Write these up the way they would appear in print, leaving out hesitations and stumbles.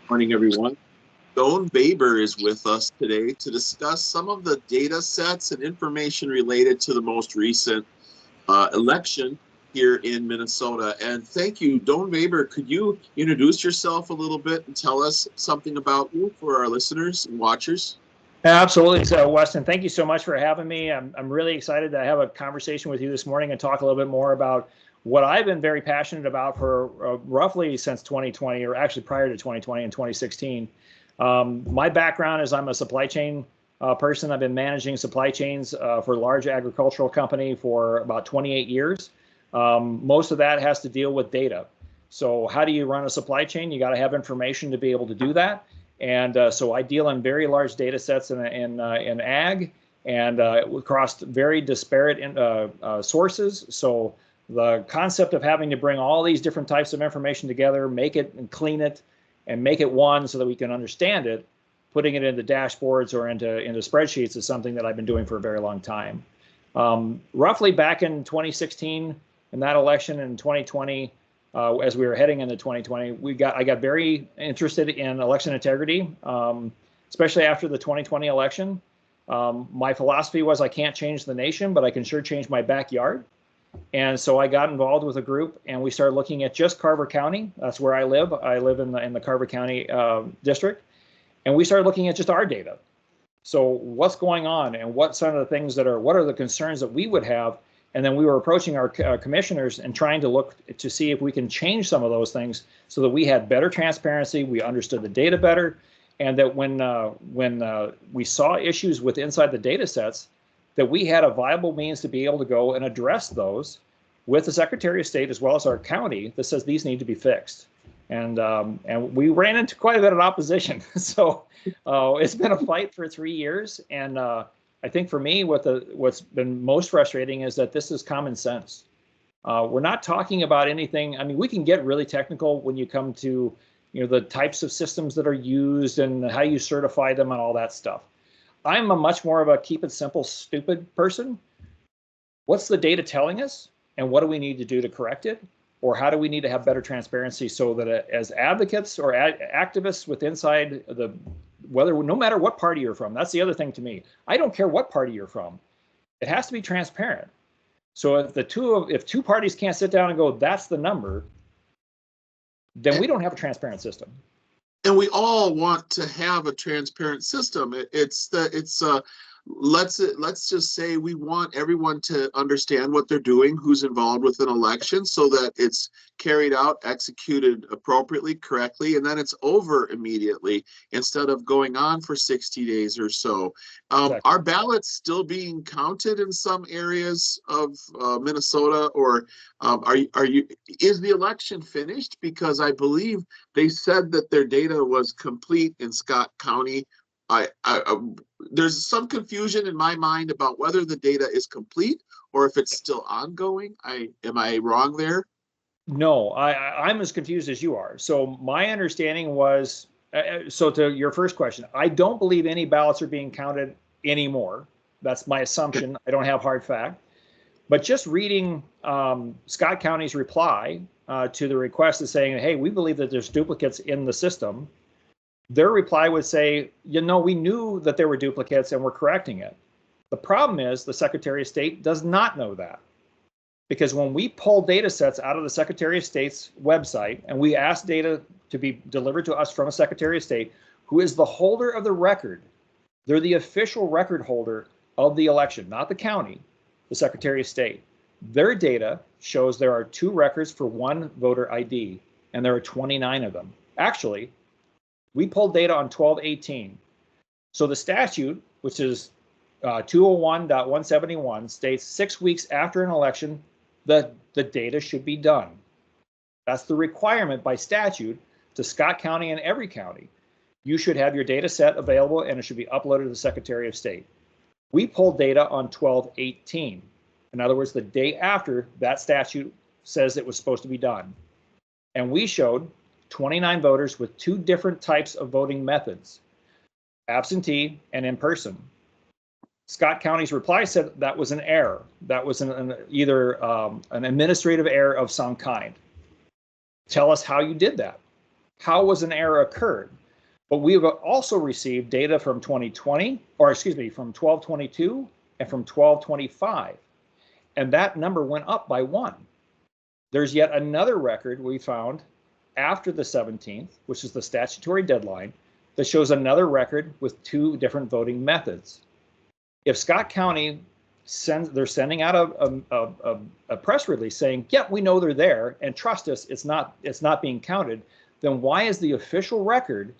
Morning, everyone. Doane Baber is with us today to discuss some of the data sets and information related to the most recent election here in Minnesota. And thank you, Doane Baber. Could you introduce yourself a little bit and tell us something about you for our listeners and watchers? Absolutely. So, Weston, thank you so much for having me. I'm really excited to have a conversation with you this morning and talk a little bit more about what I've been very passionate about for roughly since 2020, or actually prior to 2020 and 2016. My background is I'm a supply chain person. I've been managing supply chains for a large agricultural company for about 28 years. Most of that has to deal with data. So how do you run a supply chain? You got to have information to be able to do that. And so I deal in very large data sets in ag and across very disparate sources. So the concept of having to bring all these different types of information together, make it and clean it, and make it one so that we can understand it, putting it into dashboards or into spreadsheets is something that I've been doing for a very long time. Roughly back in 2016, in that election in 2020, as we were heading into 2020, I got very interested in election integrity, especially after the 2020 election. My philosophy was I can't change the nation, but I can sure change my backyard. And so I got involved with a group, and we started looking at just Carver County. That's where I live. I live in the Carver County district, and we started looking at just our data. So what's going on, and what some of the things what are the concerns that we would have. And then we were approaching our commissioners and trying to look to see if we can change some of those things so that we had better transparency, we understood the data better, and that when we saw issues with inside the data sets, that we had a viable means to be able to go and address those with the Secretary of State as well as our county that says these need to be fixed. And we ran into quite a bit of opposition. So it's been a fight for 3 years, and I think for me, what's been most frustrating is that this is common sense. We're not talking about anything. I mean, we can get really technical when you come to, the types of systems that are used and how you certify them and all that stuff. I'm a much more of a keep it simple, stupid person. What's the data telling us, and what do we need to do to correct it? Or how do we need to have better transparency so that as advocates or activists with inside no matter what party you're from, that's the other thing to me. I don't care what party you're from. It has to be transparent. So if two parties can't sit down and go, that's the number, then we don't have a transparent system. And we all want to have a transparent system. Let's just say we want everyone to understand what they're doing, who's involved with an election, so that it's carried out, executed appropriately, correctly, and then it's over immediately instead of going on for 60 days or so. Exactly. Are ballots still being counted in some areas of Minnesota, or is the election finished? Because I believe they said that their data was complete in Scott County. There's some confusion in my mind about whether the data is complete or if it's still ongoing. Am I wrong there? No, I'm as confused as you are. So my understanding was, so to your first question, I don't believe any ballots are being counted anymore. That's my assumption. I don't have hard fact. But just reading Scott County's reply to the request is saying, hey, we believe that there's duplicates in the system. Their reply would say, we knew that there were duplicates and we're correcting it. The problem is the Secretary of State does not know that. Because when we pull data sets out of the Secretary of State's website and we ask data to be delivered to us from a Secretary of State, who is the holder of the record, they're the official record holder of the election, not the county, the Secretary of State. Their data shows there are 2 records for 1 voter ID, and there are 29 of them. Actually, we pulled data on 12/18. So the statute, which is 201.171, states 6 weeks after an election, the data should be done. That's the requirement by statute to Scott County and every county. You should have your data set available and it should be uploaded to the Secretary of State. We pulled data on 12/18. In other words, the day after that statute says it was supposed to be done. And we showed 29 voters with 2 different types of voting methods, absentee and in person. Scott County's reply said that was an error. That was either an administrative error of some kind. Tell us how you did that. how was an error occurred. But we've also received data from 2020, or excuse me, from 1222 and from 1225. And that number went up by 1. There's yet another record we found after the 17th, which is the statutory deadline, that shows another record with 2 different voting methods. If Scott County they're sending out a press release saying, yeah, we know they're there and trust us, it's not being counted, then why is the official record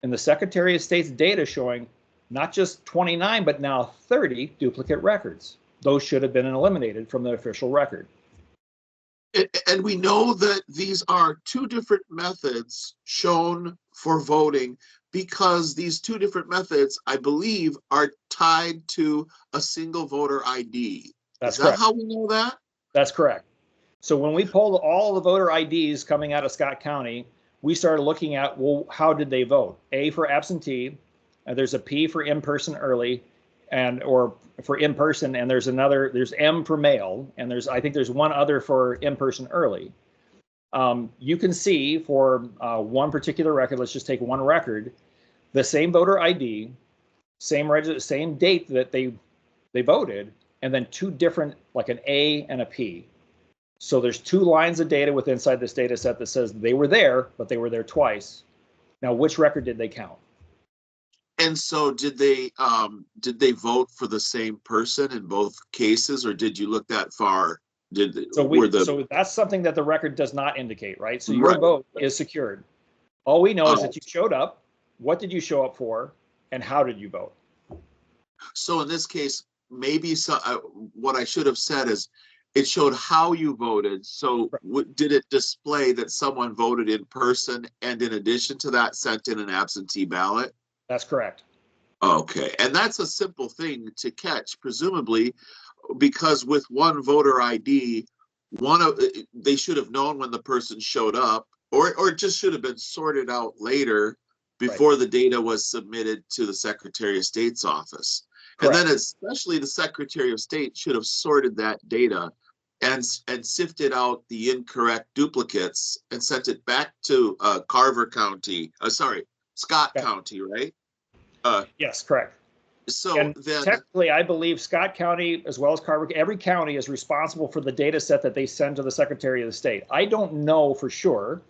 in the Secretary of State's data showing not just 29, but now 30 duplicate records? Those should have been eliminated from the official record. And we know that these are 2 different methods shown for voting because these 2 different methods, I believe, are tied to a single voter ID. That's Is that correct. how we know that? That's correct. So when we pulled all the voter IDs coming out of Scott County, we started looking at, well, how did they vote? A for absentee, there's a P for in-person early, or for in-person, and there's M for mail, and I think there's one other for in-person early. You can see for one particular record, let's just take one record, the same voter ID, same date that they voted, and then 2 different, like an A and a P. So there's 2 lines of data inside this data set that says they were there, but they were there twice. Now, which record did they count? And so did they vote for the same person in both cases, or did you look that far? So that's something that the record does not indicate, right? So your vote is secured. All we know is that you showed up. What did you show up for, and how did you vote? So in this case, maybe what I should have said is it showed how you voted. So did it display that someone voted in person and in addition to that sent in an absentee ballot? That's correct. Okay, and that's a simple thing to catch, presumably, because with one voter ID, they should have known when the person showed up, or it just should have been sorted out later before the data was submitted to the Secretary of State's office. Correct. And then especially the Secretary of State should have sorted that data and sifted out the incorrect duplicates and sent it back to Carver County, Scott County, right? Yes, correct. So and then technically, I believe Scott County, as well as Carver, every county is responsible for the data set that they send to the Secretary of State. I don't know for sure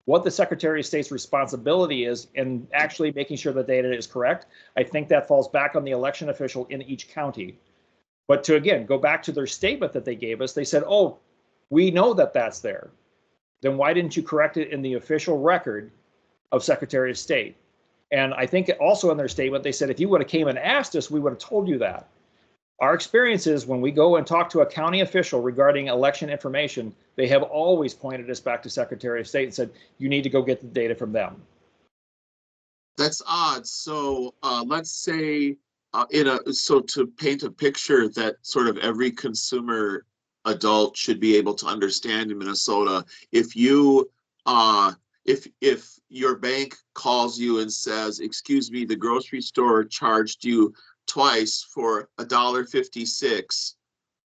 what the Secretary of State's responsibility is in actually making sure the data is correct. I think that falls back on the election official in each county. But to, again, go back to their statement that they gave us, they said, oh, we know that that's there. Then why didn't you correct it in the official record of Secretary of State? And I think also in their statement, they said, if you would have came and asked us, we would have told you that. Our experience is when we go and talk to a county official regarding election information, they have always pointed us back to Secretary of State and said, you need to go get the data from them. That's odd. So let's say so to paint a picture that sort of every consumer adult should be able to understand in Minnesota, if you if your bank calls you and says, excuse me, the grocery store charged you twice for $1.56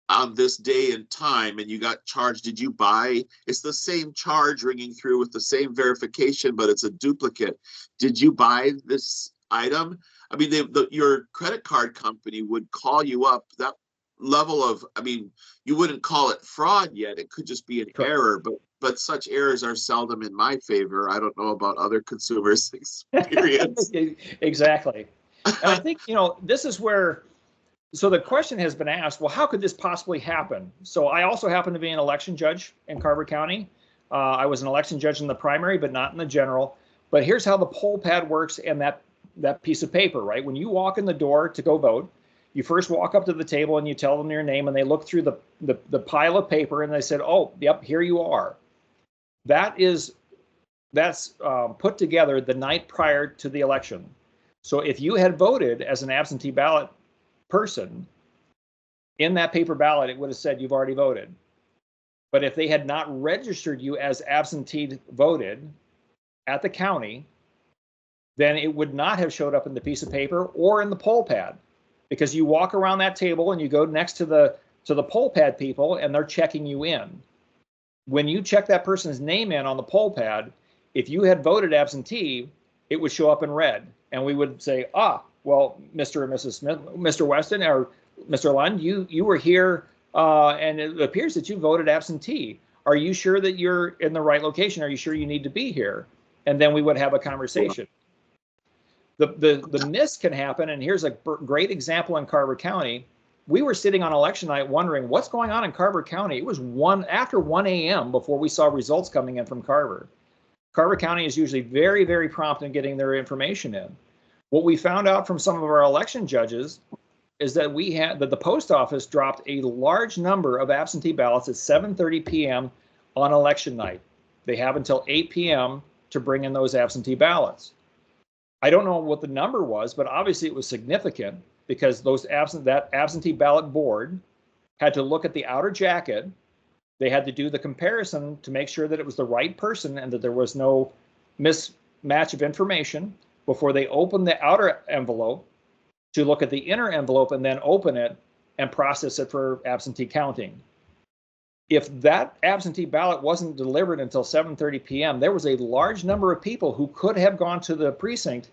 on this day and time, and you got charged, did you buy? It's the same charge ringing through with the same verification, but it's a duplicate. Did you buy this item? I mean, your credit card company would call you up. That level of, I mean, you wouldn't call it fraud yet. It could just be an error, but such errors are seldom in my favor. I don't know about other consumers' experience. Exactly. And I think, this is where, so the question has been asked, well, how could this possibly happen? So I also happen to be an election judge in Carver County. I was an election judge in the primary, but not in the general. But here's how the poll pad works and that piece of paper, right? When you walk in the door to go vote, you first walk up to the table and you tell them your name, and they look through the pile of paper and they said, oh, yep, here you are. That's put together the night prior to the election. So if you had voted as an absentee ballot person, in that paper ballot, it would have said you've already voted. But if they had not registered you as absentee voted at the county, then it would not have showed up in the piece of paper or in the poll pad, because you walk around that table and you go next to the poll pad people and they're checking you in. When you check that person's name in on the poll pad, If you had voted absentee, it would show up in red, and we would say, well, Mr. and Mrs. Smith, Mr. Weston or Mr. Lund, you were here, and it appears that you voted absentee. Are you sure that you're in the right location? Are you sure you need to be here? And then we would have a conversation. The miss can happen, and here's a great example in Carver County. We were sitting on election night wondering what's going on in Carver County. It was after 1 a.m. before we saw results coming in from Carver. Carver County is usually very, very prompt in getting their information in. What we found out from some of our election judges is that the post office dropped a large number of absentee ballots at 7:30 p.m. on election night. They have until 8 p.m. to bring in those absentee ballots. I don't know what the number was, but obviously it was significant because that absentee ballot board had to look at the outer jacket. They had to do the comparison to make sure that it was the right person and that there was no mismatch of information before they opened the outer envelope to look at the inner envelope and then open it and process it for absentee counting. If that absentee ballot wasn't delivered until 7:30 p.m., there was a large number of people who could have gone to the precinct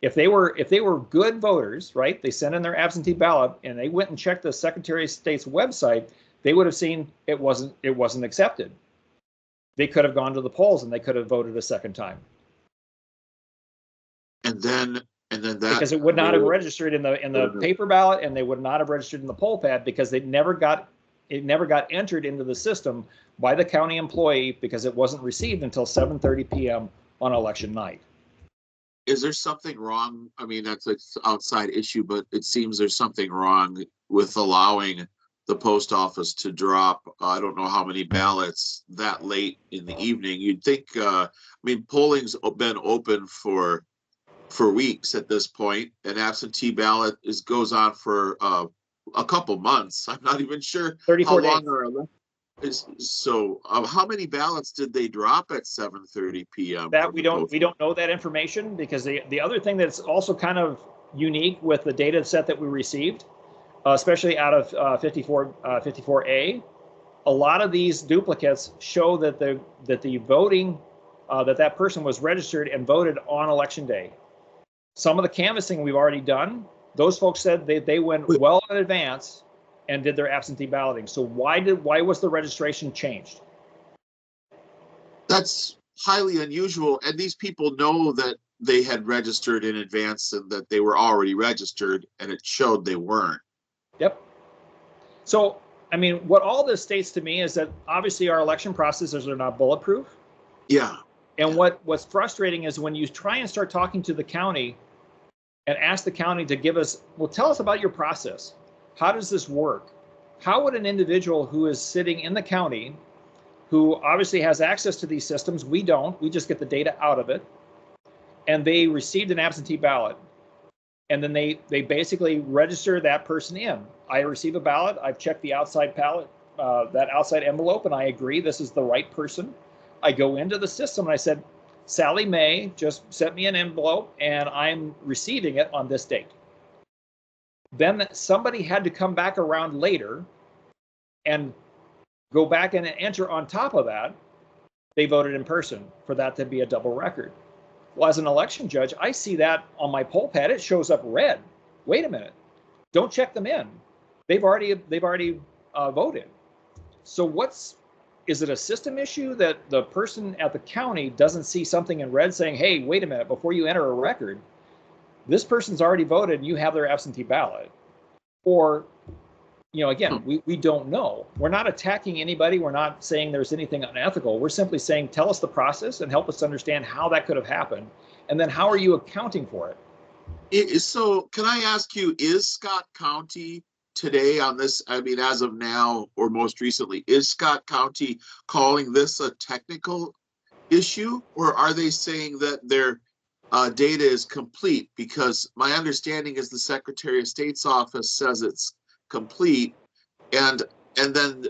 if they were good voters, right? They sent in their absentee ballot and they went and checked the Secretary of State's website. They would have seen it wasn't accepted. They could have gone to the polls and they could have voted a second time. And then that, because it would not have registered in the paper ballot, and they would not have registered in the poll pad because it never got entered into the system by the county employee because it wasn't received until 7:30 p.m. on election night. Is there something wrong? I mean, that's an outside issue, but it seems there's something wrong with allowing the post office to drop, I don't know how many ballots that late in the evening. You'd think, I mean, polling's been open for weeks at this point, and absentee ballot goes on for a couple months. I'm not even sure 34 how days. long so how many ballots did they drop at 7:30 p.m.? That we don't know that information, because the other thing that's also kind of unique with the data set that we received, especially out of 54A, a lot of these duplicates show that the voting that person was registered and voted on election day. Some of the canvassing we've already done, those folks said they went well in advance and did their absentee balloting. So why was the registration changed? That's highly unusual, and these people know that they had registered in advance and that they were already registered, and it showed they weren't. Yep. So, I mean, what all this states to me is that obviously our election processes are not bulletproof. Yeah. And what's frustrating is when you try and start talking to the county and ask the county to give us, well, tell us about your process. How does this work? How would an individual who is sitting in the county, who obviously has access to these systems, we don't, we just get the data out of it, and they received an absentee ballot, and then they basically register that person in. I receive a ballot, I've checked the outside ballot, that outside envelope, and I agree this is the right person. I go into the system and I said, Sally Mae just sent me an envelope and I'm receiving it on this date. Then somebody had to come back around later and go back and enter on top of that, they voted in person, for that to be a double record. Well, as an election judge, I see that on my poll pad, it shows up red. Wait a minute, don't check them in. They've already voted. So is it a system issue that the person at the county doesn't see something in red saying, hey, wait a minute, before you enter a record, this person's already voted and you have their absentee ballot? Or, again, we don't know. We're not attacking anybody. We're not saying there's anything unethical. We're simply saying, tell us the process and help us understand how that could have happened. And then how are you accounting for it? So can I ask you, is Scott County today on this, I mean, as of now, or most recently, is Scott County calling this a technical issue, or are they saying that their data is complete? Because my understanding is the Secretary of State's office says it's complete, and then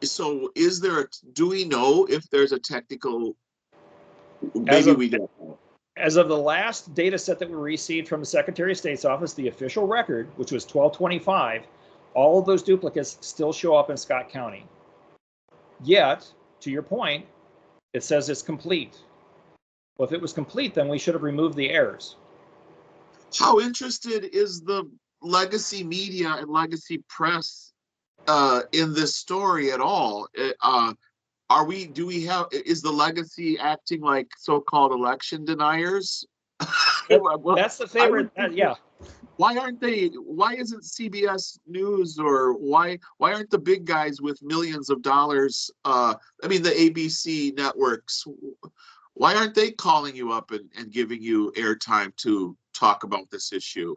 so is there do we know if there's a technical, maybe we don't know. As of the last data set that we received from the Secretary of State's office, the official record, which was 12/25, all of those duplicates still show up in Scott County. Yet, to your point, it says it's complete. Well, if it was complete, then we should have removed the errors. How interested is the legacy media and legacy press in this story at all? Is the legacy acting like so-called election deniers? That's the favorite. Yeah. Why isn't CBS News, or why aren't the big guys with millions of dollars, the ABC networks, why aren't they calling you up and giving you airtime to talk about this issue?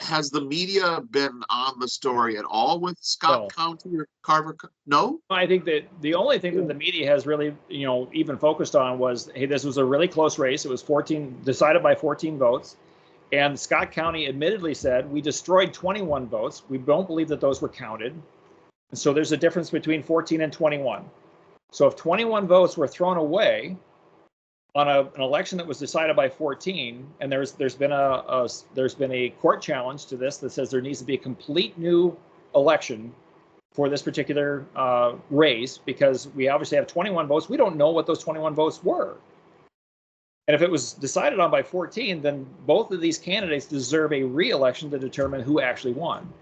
Has the media been on the story at all with Scott County or Carver? No? I think that the only thing that the media has really, even focused on was, hey, this was a really close race. It was decided by 14 votes. And Scott County admittedly said, we destroyed 21 votes. We don't believe that those were counted. And so there's a difference between 14 and 21. So if 21 votes were thrown away on an election that was decided by 14, and there's been a court challenge to this that says there needs to be a complete new election for this particular race, because we obviously have 21 votes. We don't know what those 21 votes were. And if it was decided on by 14, then both of these candidates deserve a re-election to determine who actually won.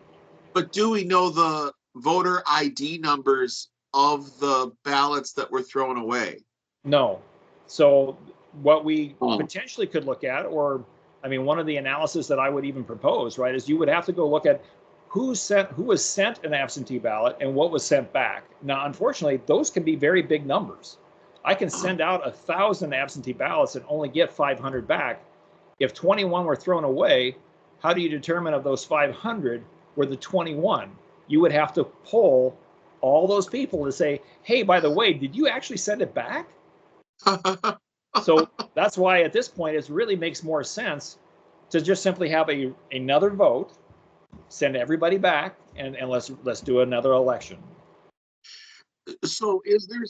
But do we know the voter ID numbers of the ballots that were thrown away? No. So what we potentially could look at, one of the analysis that I would even propose, right, is you would have to go look at who was sent an absentee ballot and what was sent back. Now, unfortunately, those can be very big numbers. I can send out 1,000 absentee ballots and only get 500 back. If 21 were thrown away, how do you determine of those 500 were the 21? You would have to poll all those people to say, hey, by the way, did you actually send it back? So that's why at this point, it really makes more sense to just simply have another vote, send everybody back, and let's do another election. So is there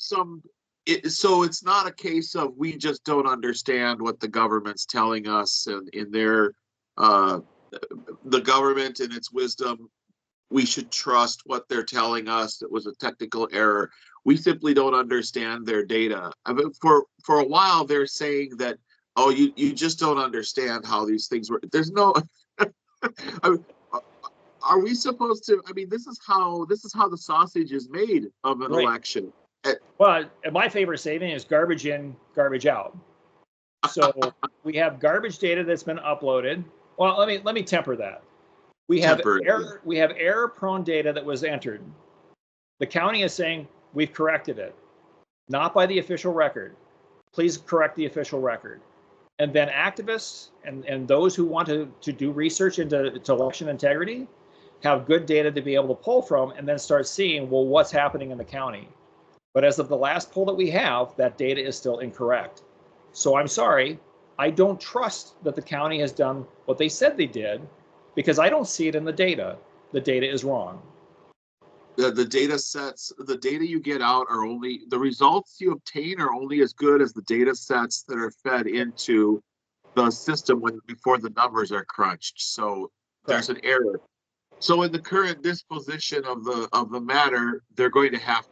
so it's not a case of we just don't understand what the government's telling us, and in their the government and its wisdom, we should trust what they're telling us. It was a technical error. We simply don't understand their data. I mean, for a while they're saying that, oh, you just don't understand how these things work. There's no are we supposed to? I mean, this is how the sausage is made of an election. Well, my favorite saying is garbage in, garbage out. So we have garbage data that's been uploaded. Well, let me temper that. We have error-prone data that was entered. The county is saying we've corrected it, not by the official record. Please correct the official record. And then activists and those who want to do research into election integrity have good data to be able to pull from, and then start seeing, well, what's happening in the county. But as of the last poll that we have, that data is still incorrect. So I'm sorry, I don't trust that the county has done what they said they did, because I don't see it in the data. The data is wrong. The data sets, the data you get out are only, the results you obtain are only as good as the data sets that are fed into the system before the numbers are crunched. So there's an error. So in the current disposition of the matter, they're going to have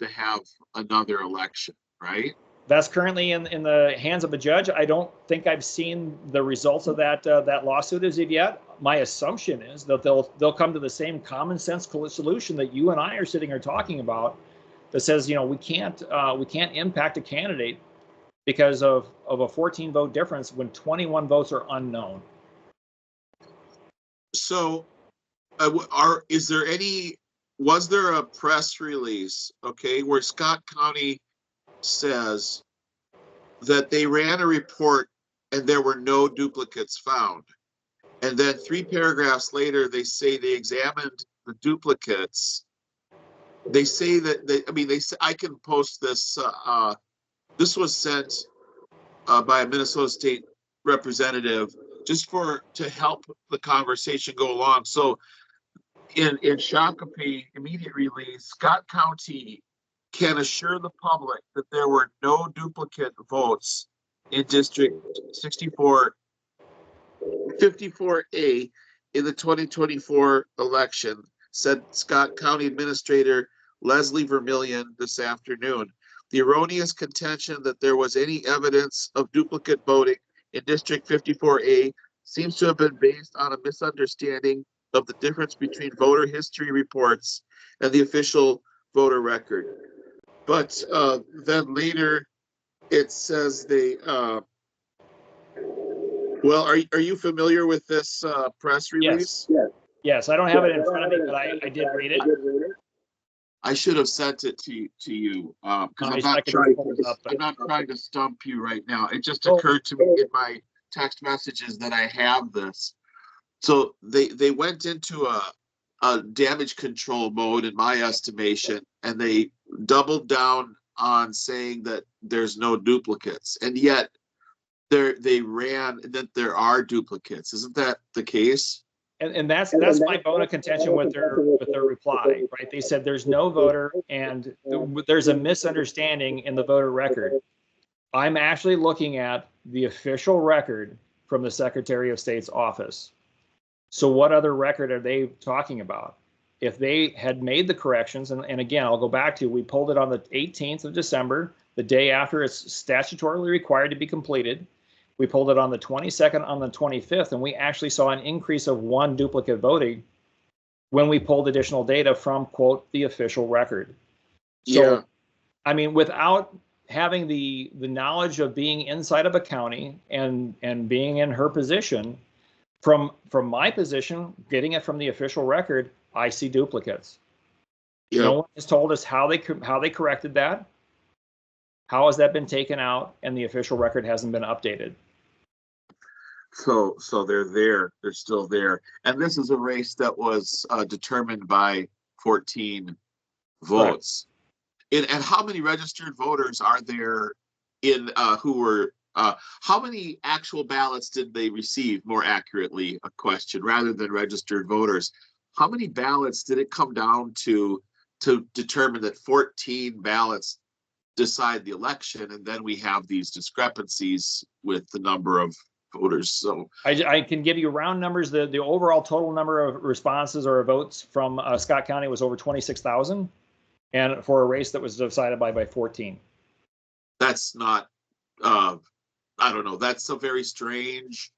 another election, right? That's currently in the hands of a judge. I don't think I've seen the results of that lawsuit as of yet. My assumption is that they'll come to the same common sense solution that you and I are sitting here talking about, that says, we can't impact a candidate because of a 14 vote difference when 21 votes are unknown. So was there a press release, where Scott County says that they ran a report and there were no duplicates found, and then 3 paragraphs later they say they examined the duplicates? They say that they say, I can post this. This was sent by a Minnesota State representative just to help the conversation go along. So in Shakopee immediate release, Scott County can assure the public that there were no duplicate votes in District 54A in the 2024 election, said Scott County Administrator Leslie Vermillion this afternoon. The erroneous contention that there was any evidence of duplicate voting in District 54A seems to have been based on a misunderstanding of the difference between voter history reports and the official voter record. But then later it says they, well, are you familiar with this press release? Yes. Yes, I don't have it in front of me, but I did read it. I should have sent it to you because I'm not trying to stump you right now. It just occurred to me in my text messages that I have this. So they went into a damage control mode in my estimation, and they doubled down on saying that there's no duplicates, and yet they ran that there are duplicates. Isn't that the case? And that's my bone of contention with their reply, right? They said there's no voter and there's a misunderstanding in the voter record. I'm actually looking at the official record from the Secretary of State's office. So what other record are they talking about? If they had made the corrections, and again, I'll go back to, we pulled it on the 18th of December, the day after it's statutorily required to be completed. We pulled it on the 22nd, on the 25th, and we actually saw an increase of 1 duplicate voting when we pulled additional data from, quote, the official record. So, yeah. I mean, without having the knowledge of being inside of a county and being in her position, from my position, getting it from the official record, I see duplicates. Yeah. No one has told us how they corrected that. How has that been taken out, and the official record hasn't been updated? So they're there. They're still there. And this is a race that was determined by 14 votes. And how many registered voters are there in who were? How many actual ballots did they receive? More accurately, a question rather than registered voters. How many ballots did it come down to determine that 14 ballots decide the election, and then we have these discrepancies with the number of voters? So I can give you round numbers. The overall total number of responses or votes from Scott County was over 26,000, and for a race that was decided by 14. That's not, I don't know. That's a very strange.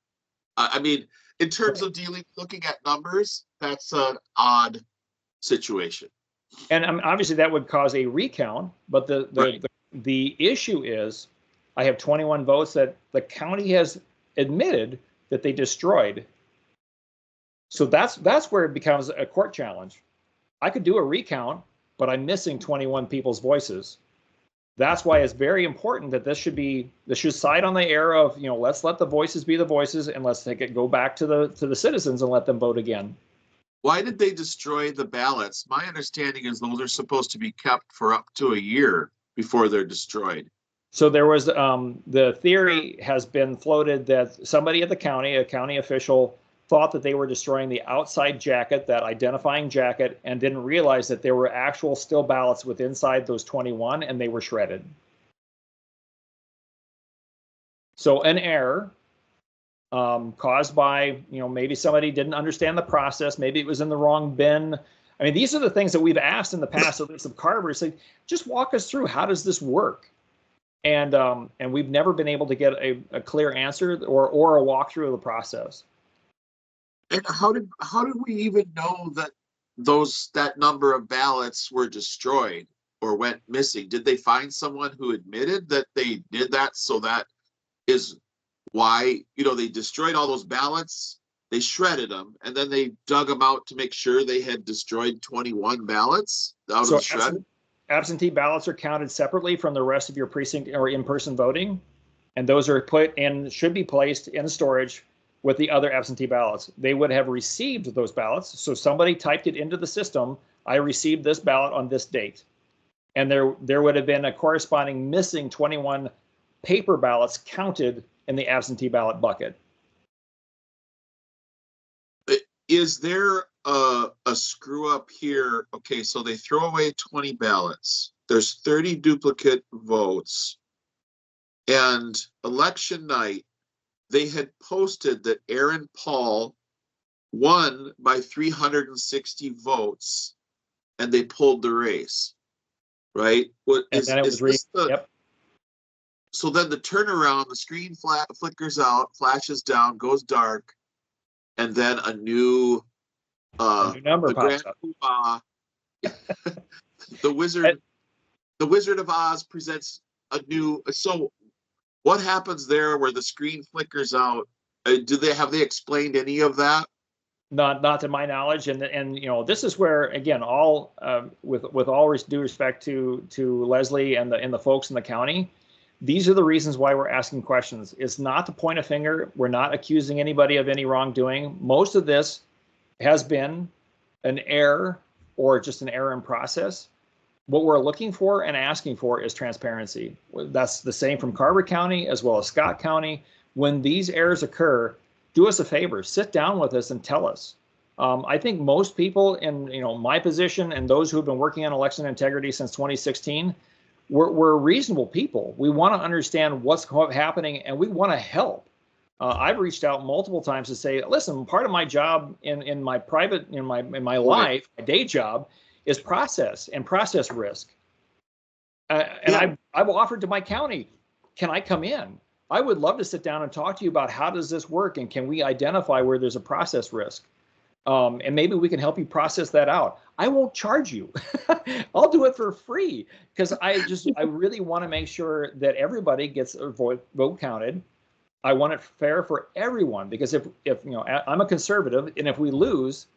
I mean, in terms of looking at numbers, that's an odd situation. And obviously that would cause a recount, but the issue is, I have 21 votes that the county has admitted that they destroyed. So that's where it becomes a court challenge. I could do a recount, but I'm missing 21 people's voices. That's why it's very important that this should side on the air of, let's let the voices be the voices, and let's go back to the citizens and let them vote again. Why did they destroy the ballots? My understanding is those are supposed to be kept for up to a year before they're destroyed. So there was the theory has been floated that somebody at the county, a county official, thought that they were destroying the outside jacket, that identifying jacket, and didn't realize that there were actual still ballots with inside those 21, and they were shredded. So an error caused by, maybe somebody didn't understand the process, maybe it was in the wrong bin. I mean, these are the things that we've asked in the past, at least of Carver, say, just walk us through, how does this work? And we've never been able to get a clear answer or a walkthrough of the process. And how did we even know that that number of ballots were destroyed or went missing? Did they find someone who admitted that they did that? So that is why, they destroyed all those ballots, they shredded them, and then they dug them out to make sure they had destroyed 21 ballots out of the shred. Absentee ballots are counted separately from the rest of your precinct or in-person voting, and those are put and should be placed in storage with the other absentee ballots. They would have received those ballots. So somebody typed it into the system, I received this ballot on this date. And there would have been a corresponding missing 21 paper ballots counted in the absentee ballot bucket. Is there a screw up here? Okay, so they throw away 20 ballots. There's 30 duplicate votes. And election night, they had posted that Aaron Paul won by 360 votes, and they pulled the race. right? What And is then it is was this the? yep. So then the turnaround, the screen flickers out, flashes down, goes dark, and then A new number the pops Grand up. Poobah, the Wizard, the Wizard of Oz presents a new. So what happens there where the screen flickers out? Have they explained any of that? Not to my knowledge, and this is where again, all with all due respect to Leslie and the folks in the county, these are the reasons why we're asking questions. It's not to point a finger. We're not accusing anybody of any wrongdoing. Most of this has been an error or just an error in process. What we're looking for and asking for is transparency. That's the same from Carver County as well as Scott County. When these errors occur, do us a favor, sit down with us and tell us. I think most people in my position and those who have been working on election integrity since 2016, we're reasonable people. We want to understand what's happening and we want to help. I've reached out multiple times to say, listen, part of my job in my private, in my life, my day job, is process and process risk. And I've offered to my county, can I come in? I would love to sit down and talk to you about how does this work and can we identify where there's a process risk? And maybe we can help you process that out. I won't charge you. I'll do it for free because I really want to make sure that everybody gets a vote counted. I want it fair for everyone because if I'm a conservative and if we lose,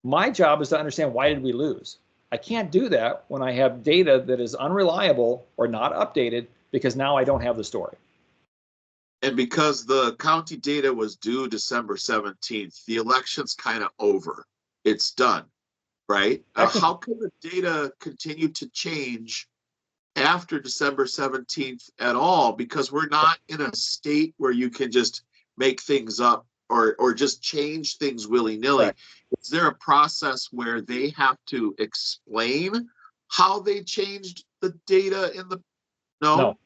my job is to understand why did we lose. I can't do that when I have data that is unreliable or not updated because now I don't have the story. And because the county data was due December 17th, the election's kind of over. It's done, right? How can the data continue to change after December 17th at all? Because we're not in a state where you can just make things up or just change things willy-nilly. Right. Is there a process where they have to explain how they changed the data in the? No.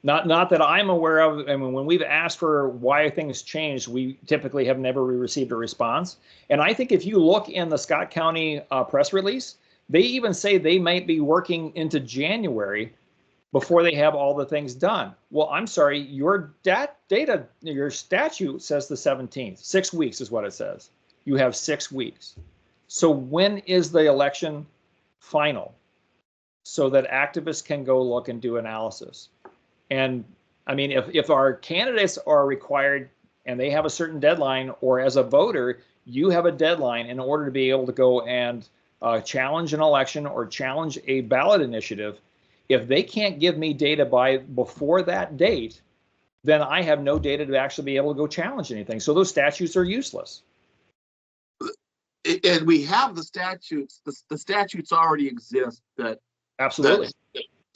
Not that I'm aware of. I mean, when we've asked for why things changed, we typically have never received a response. And I think if you look in the Scott County press release, they even say they might be working into January before they have all the things done. Well, I'm sorry, your data, your statute says the 17th. 6 weeks is what it says. You have 6 weeks. So when is the election final? So that activists can go look and do analysis. And I mean, if our candidates are required and they have a certain deadline, or as a voter, you have a deadline in order to be able to go and challenge an election or challenge a ballot initiative, if they can't give me data before that date, then I have no data to actually be able to go challenge anything. So those statutes are useless. And we have the statutes. The statutes already exist that absolutely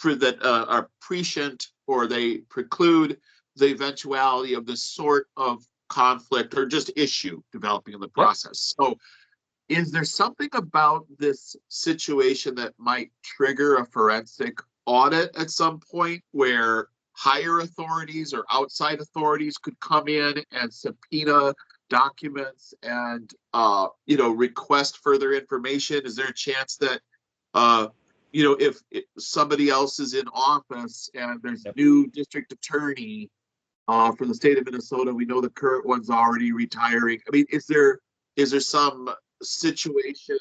that are prescient or they preclude the eventuality of this sort of conflict or just issue developing in the process. Yep. So is there something about this situation that might trigger a forensic audit at some point where higher authorities or outside authorities could come in and subpoena documents and request further information? Is there a chance that if somebody else is in office and there's a new district attorney for the state of Minnesota, we know the current one's already retiring. I mean, is there some situation?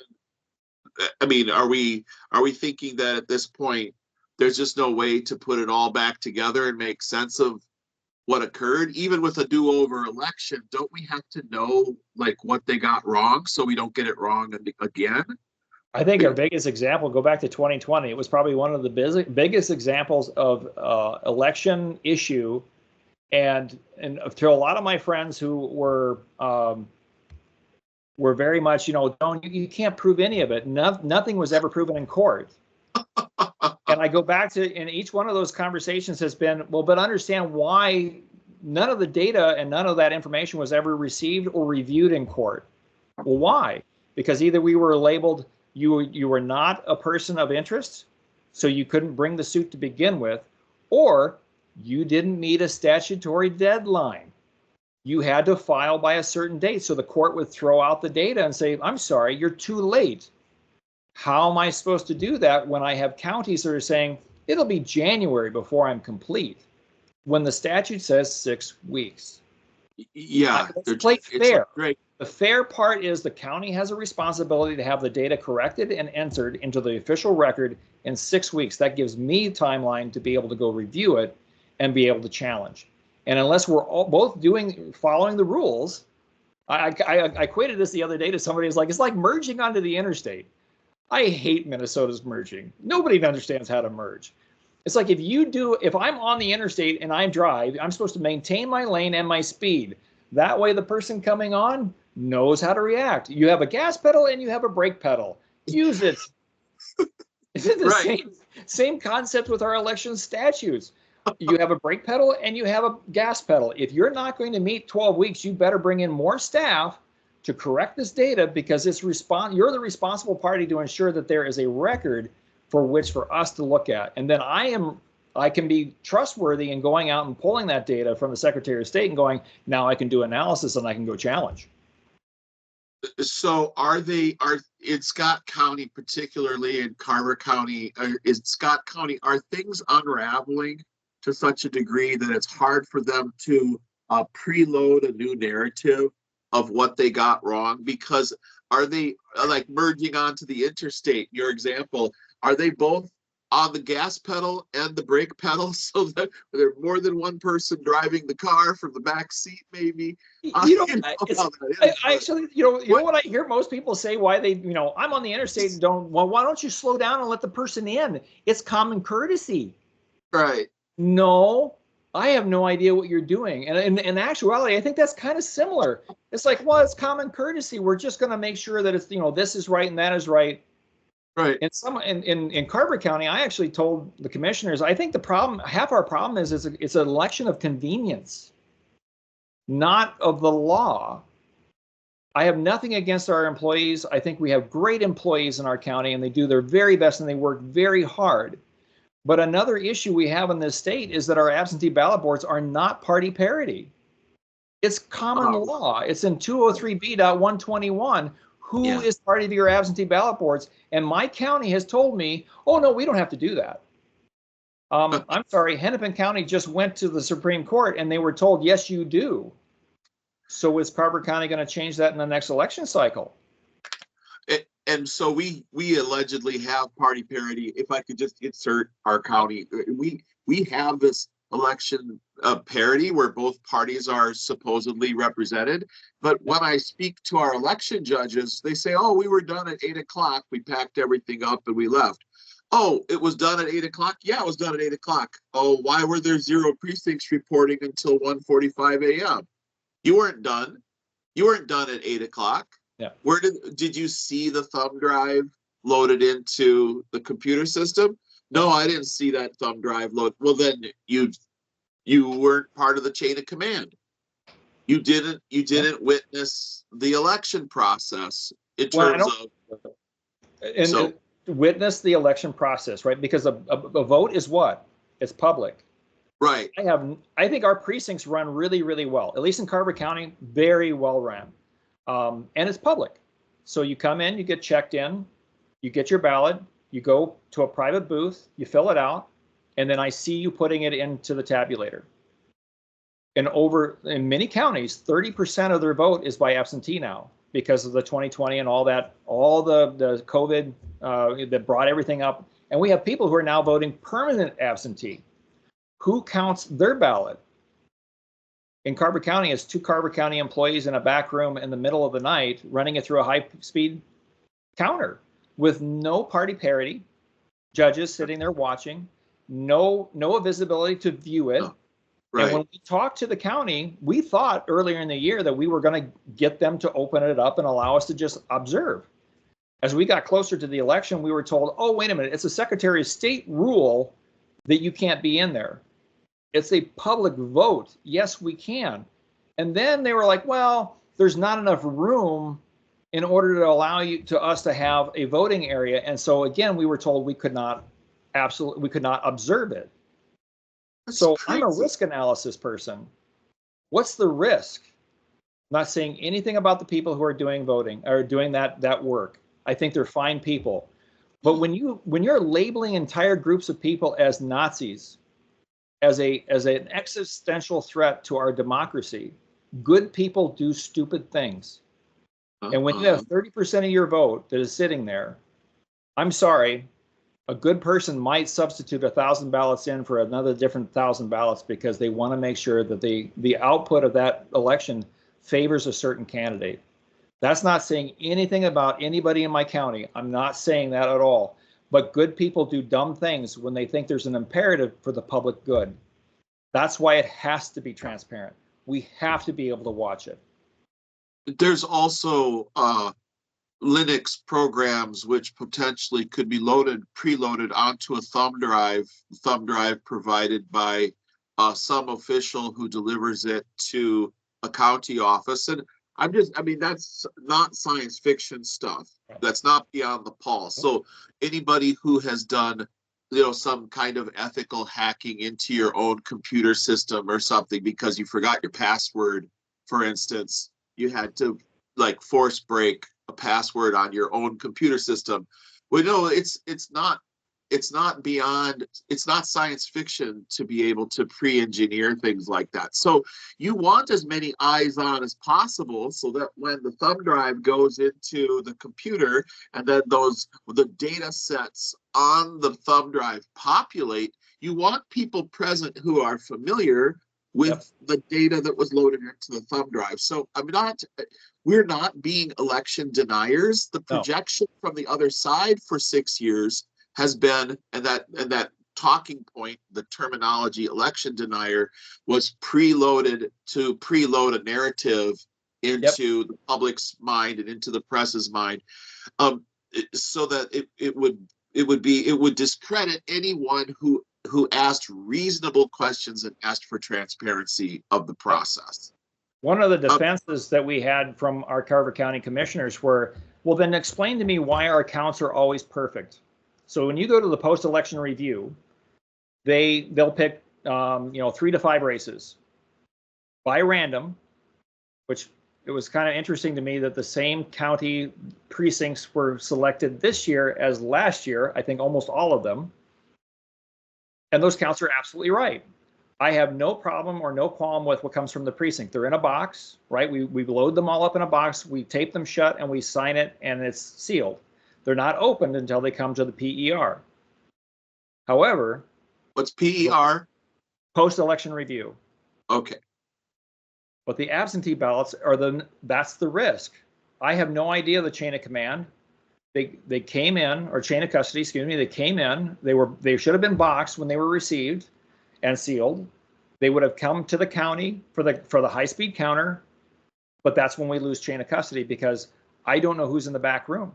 I mean, are we thinking that at this point there's just no way to put it all back together and make sense of what occurred? Even with a do-over election, don't we have to know like what they got wrong so we don't get it wrong again? I think our biggest example, go back to 2020, it was probably one of the biggest examples of election issue. And to a lot of my friends who were very much, you can't prove any of it. Nothing was ever proven in court. And I go back to, and each one of those conversations has been, well, but understand why none of the data and none of that information was ever received or reviewed in court. Well, why? Because either we were labeled, you were not a person of interest, so you couldn't bring the suit to begin with, or you didn't meet a statutory deadline. You had to file by a certain date, so the court would throw out the data and say, I'm sorry, you're too late. How am I supposed to do that when I have counties that are saying it'll be January before I'm complete, when the statute says 6 weeks? Yeah, Let's play fair. Great. The fair part is the county has a responsibility to have the data corrected and entered into the official record in 6 weeks. That gives me timeline to be able to go review it and be able to challenge. And unless we're all both following the rules, I equated this the other day to somebody who's like, it's like merging onto the interstate. I hate Minnesota's merging. Nobody understands how to merge. It's like if I'm on the interstate and I drive, I'm supposed to maintain my lane and my speed. That way the person coming on knows how to react. You have a gas pedal and you have a brake pedal. Use it. Is it the same concept with our election statutes? You have a brake pedal and you have a gas pedal. If you're not going to meet 12 weeks, you better bring in more staff to correct this data, because you're the responsible party to ensure that there is a record for us to look at. And then I can be trustworthy in going out and pulling that data from the Secretary of State and going, now I can do analysis and I can go challenge. So in Scott County, particularly in Carver County, are things unraveling to such a degree that it's hard for them to preload a new narrative of what they got wrong? Because are they like merging onto the interstate, your example, are they both on the gas pedal and the brake pedal, so that there's more than one person driving the car from the back seat, maybe? I actually, you know what I hear most people say, why they, I'm on the interstate and why don't you slow down and let the person in? It's common courtesy. Right. No, I have no idea what you're doing. And in actuality, I think that's kind of similar. It's like, well, it's common courtesy. We're just going to make sure that it's, this is right and that is right. Right. And in Carver County, I actually told the commissioners, I think half our problem is it's an election of convenience, not of the law. I have nothing against our employees. I think we have great employees in our county and they do their very best and they work very hard. But another issue we have in this state is that our absentee ballot boards are not party parity. It's common law. It's in 203B.121. Who is part of your absentee ballot boards? And my county has told me, oh, no, we don't have to do that. I'm sorry, Hennepin County just went to the Supreme Court and they were told, yes, you do. So is Carver County going to change that in the next election cycle? And so we allegedly have party parity. If I could just insert our county, we have this election parity where both parties are supposedly represented. But when I speak to our election judges, they say, oh, we were done at 8 o'clock. We packed everything up and we left. Oh, it was done at 8 o'clock? Yeah, it was done at 8 o'clock. Oh, why were there 0 precincts reporting until 1:45 a.m.? You weren't done. You weren't done at 8 o'clock. Yeah. Where did you see the thumb drive loaded into the computer system? No, I didn't see that thumb drive load. Well, then you weren't part of the chain of command. You didn't witness the election process in terms of witness the election process, right? Because a vote is what? It's public. Right. I think our precincts run really, really well. At least in Carver County, very well run. And it's public. So you come in, you get checked in, you get your ballot, you go to a private booth, you fill it out, and then I see you putting it into the tabulator. And in many counties, 30% of their vote is by absentee now because of the 2020 and all the COVID that brought everything up. And we have people who are now voting permanent absentee. Who counts their ballot? In Carver County, it's 2 Carver County employees in a back room in the middle of the night running it through a high-speed counter with no party parity, judges sitting there watching, no visibility to view it. Right. And when we talked to the county, we thought earlier in the year that we were going to get them to open it up and allow us to just observe. As we got closer to the election, we were told, oh, wait a minute, it's a Secretary of State rule that you can't be in there. It's a public vote. Yes, we can. And then they were like, well, there's not enough room in order to allow us to have a voting area. And so again, we were told we could not observe it. That's so crazy. I'm a risk analysis person. What's the risk? I'm not saying anything about the people who are doing voting or doing that work. I think they're fine people. But when you're labeling entire groups of people as Nazis, as an existential threat to our democracy, good people do stupid things. And when you have 30% of your vote that is sitting there, I'm sorry, a good person might substitute 1,000 ballots in for another different 1,000 ballots because they want to make sure that the output of that election favors a certain candidate. That's not saying anything about anybody in my county. I'm not saying that at all. But good people do dumb things when they think there's an imperative for the public good. That's why it has to be transparent. We have to be able to watch it. There's also Linux programs which potentially could be preloaded onto a thumb drive provided by some official who delivers it to a county office. And I mean, that's not science fiction stuff. That's not beyond the pall. So anybody who has done, some kind of ethical hacking into your own computer system or something because you forgot your password, for instance, you had to like force break a password on your own computer system. Well, no, it's not science fiction to be able to pre-engineer things like that. So you want as many eyes on as possible so that when the thumb drive goes into the computer and then the data sets on the thumb drive populate, you want people present who are familiar with the data that was loaded into the thumb drive. So we're not being election deniers. The projection from the other side for 6 years has been, and that talking point, the terminology election denier, was preloaded to preload a narrative into the public's mind and into the press's mind, so that it would discredit anyone who asked reasonable questions and asked for transparency of the process. One of the defenses that we had from our Carver County commissioners were, well, then explain to me why our counts are always perfect. So when you go to the post-election review, they'll pick 3 to 5 races by random, which it was kind of interesting to me that the same county precincts were selected this year as last year. I think almost all of them. And those counts are absolutely right. I have no problem or no qualm with what comes from the precinct. They're in a box, right? We load them all up in a box, we tape them shut, and we sign it, and it's sealed. They're not opened until they come to the PER. However, what's PER? Post-election review. Okay. But the absentee ballots that's the risk. I have no idea the chain of command. They came in, or chain of custody, excuse me, they came in, they should have been boxed when they were received and sealed. They would have come to the county for the high-speed counter, but that's when we lose chain of custody because I don't know who's in the back room.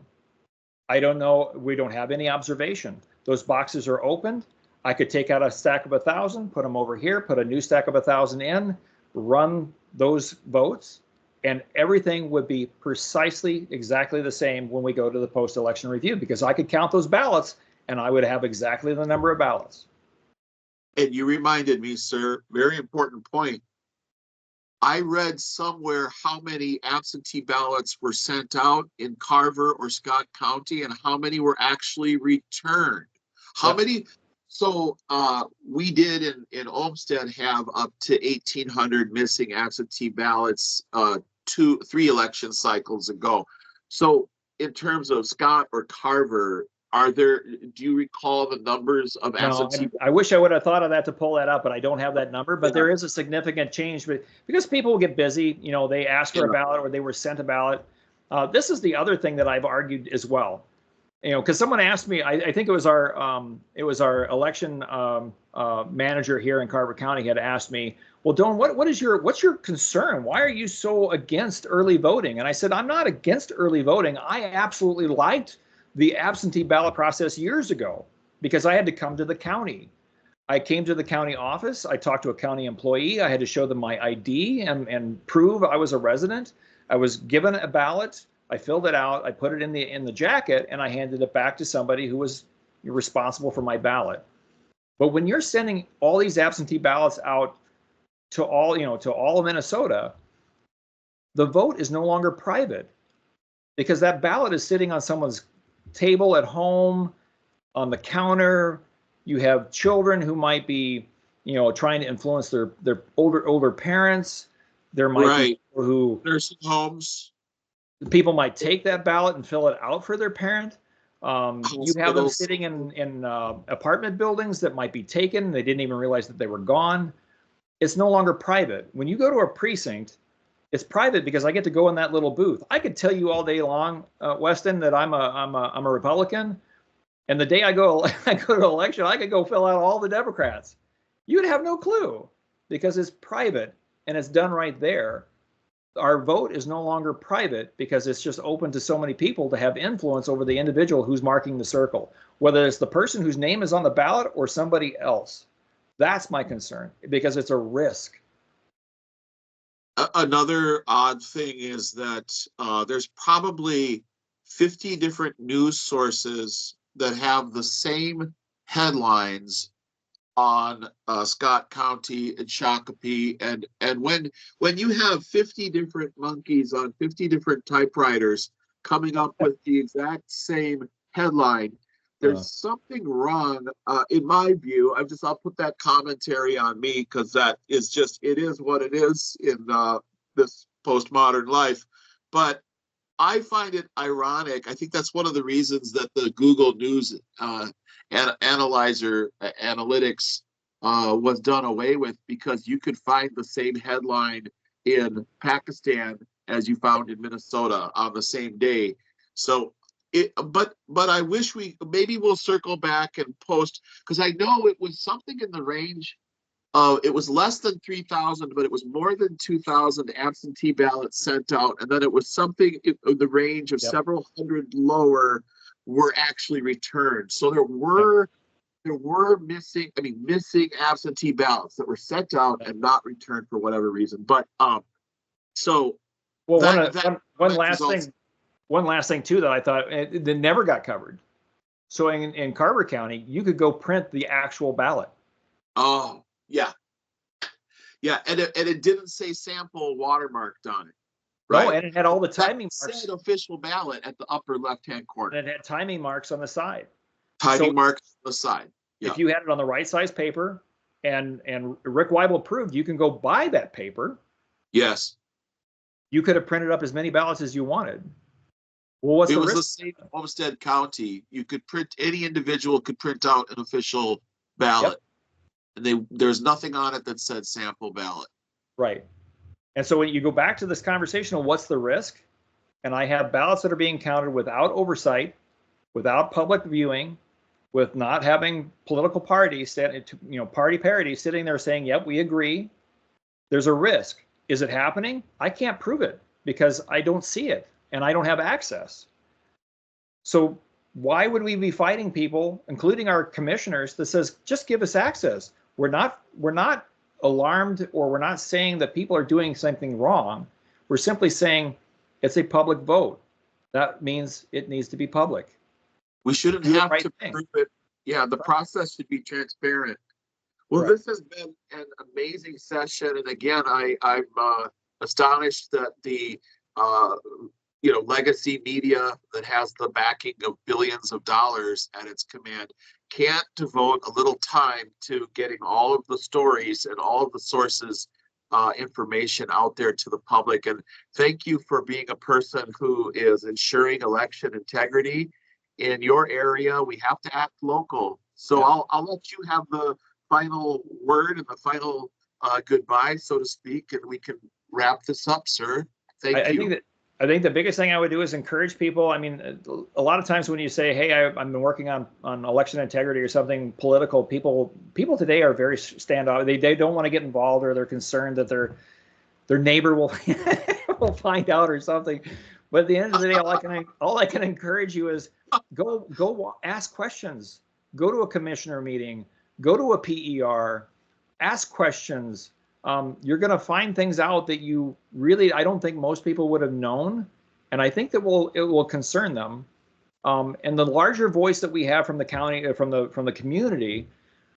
I don't know, we don't have any observation. Those boxes are opened. I could take out a stack of 1,000, put them over here, put a new stack of 1,000 in, run those votes, and everything would be precisely exactly the same when we go to the post-election review because I could count those ballots and I would have exactly the number of ballots. And you reminded me, sir, very important point. I read somewhere how many absentee ballots were sent out in Carver or Scott County and how many were actually returned. How many? So we did in Olmsted have up to 1,800 missing absentee ballots 3 election cycles ago. So in terms of Scott or Carver, do you recall the numbers of absentee? No, I wish I would have thought of that to pull that up, but I don't have that number. But there is a significant change because people will get busy. They ask for a ballot or they were sent a ballot. This is the other thing that I've argued as well. Because someone asked me, I think it was our election manager here in Carver County had asked me, well, Doane, what's your concern? Why are you so against early voting? And I said, I'm not against early voting. I absolutely liked the absentee ballot process years ago because I had to come to the county. I came to the county office. I talked to a county employee. I had to show them my ID and prove I was a resident. I was given a ballot. I filled it out. I put it in the jacket and I handed it back to somebody who was responsible for my ballot. But when you're sending all these absentee ballots out to all of Minnesota, the vote is no longer private because that ballot is sitting on someone's table at home. on the counter. You have children who might be, trying to influence their older parents. There might be people who nursing homes. People might take that ballot and fill it out for their parent. You have them sitting in apartment buildings that might be taken. They didn't even realize that they were gone. It's no longer private. When you go to a precinct, it's private because I get to go in that little booth. I could tell you all day long, Weston, that I'm a Republican, and the day I go to election, I could go fill out all the Democrats. You'd have no clue because it's private and it's done right there. Our vote is no longer private because it's just open to so many people to have influence over the individual who's marking the circle, whether it's the person whose name is on the ballot or somebody else. That's my concern because it's a risk. Another odd thing is that there's probably 50 different news sources that have the same headlines on Scott County and Shakopee, and when you have 50 different monkeys on 50 different typewriters coming up with the exact same headline, there's something wrong in my view. I'll put that commentary on me because that is just, it is what it is in this postmodern life. But I find it ironic. I think that's one of the reasons that the Google News analyzer analytics was done away with, because you could find the same headline in Pakistan as you found in Minnesota on the same day. So but I wish maybe we'll circle back and post, because I know it was something in the range of, it was less than 3,000, but it was more than 2,000 absentee ballots sent out, and then it was something in the range of several hundred lower were actually returned. So there were missing absentee ballots that were sent out and not returned for whatever reason. But so one last thing too that I thought that never got covered. So in Carver County, you could go print the actual ballot. Oh yeah, and it didn't say sample watermarked on it. Right. No, and it had all the timing marks. Said official ballot at the upper left-hand corner. And it had timing marks on the side. Timing marks on the side. Yeah. If you had it on the right size paper, and Rick Weibel approved, you can go buy that paper. Yes. You could have printed up as many ballots as you wanted. Well, what's the risk? It was the same in Olmsted County. You could print, any individual could print out an official ballot. Yep. And there's nothing on it that said sample ballot. Right. And so when you go back to this conversation of what's the risk, and I have ballots that are being counted without oversight, without public viewing, with not having political parties, party parity sitting there saying, yep, we agree, there's a risk. Is it happening? I can't prove it because I don't see it and I don't have access. So why would we be fighting people, including our commissioners, that says, just give us access? We're not alarmed, or we're not saying that people are doing something wrong. We're simply saying it's a public vote. That means it needs to be public. We shouldn't have to prove it. Yeah, the process should be transparent. Well, this has been an amazing session, and again, I'm astonished that the legacy media that has the backing of billions of dollars at its command can't devote a little time to getting all of the stories and all of the sources information out there to the public. And thank you for being a person who is ensuring election integrity in your area. We have to act local. So I'll let you have the final word and the final goodbye, so to speak, and we can wrap this up, sir. Thank you. I think the biggest thing I would do is encourage people. I mean, a lot of times when you say, hey, I've been working on election integrity or something political, people today are very standoff. They don't want to get involved, or they're concerned that their neighbor will will find out or something. But at the end of the day, all I can encourage you is go ask questions. Go to a commissioner meeting. Go to a PER. Ask questions. You're going to find things out that I don't think most people would have known, and I think that it will concern them. And the larger voice that we have from the county, from the community,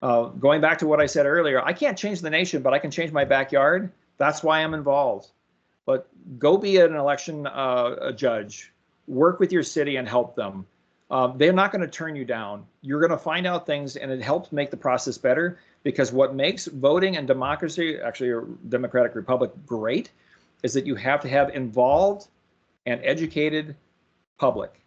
going back to what I said earlier, I can't change the nation, but I can change my backyard. That's why I'm involved. But go be an election judge, work with your city and help them. they're not going to turn you down. You're going to find out things, and it helps make the process better, because what makes voting and democracy, actually a democratic republic, great is that you have to have involved and educated public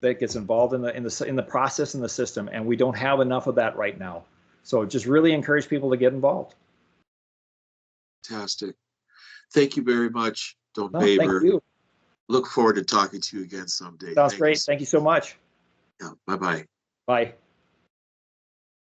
that gets involved in the process and the system, and we don't have enough of that right now. So just really encourage people to get involved. Fantastic. Thank you very much, Doane No, Baber. thank you. Look forward to talking to you again someday. Sounds great. Thank you so much. Yeah, bye-bye. Bye.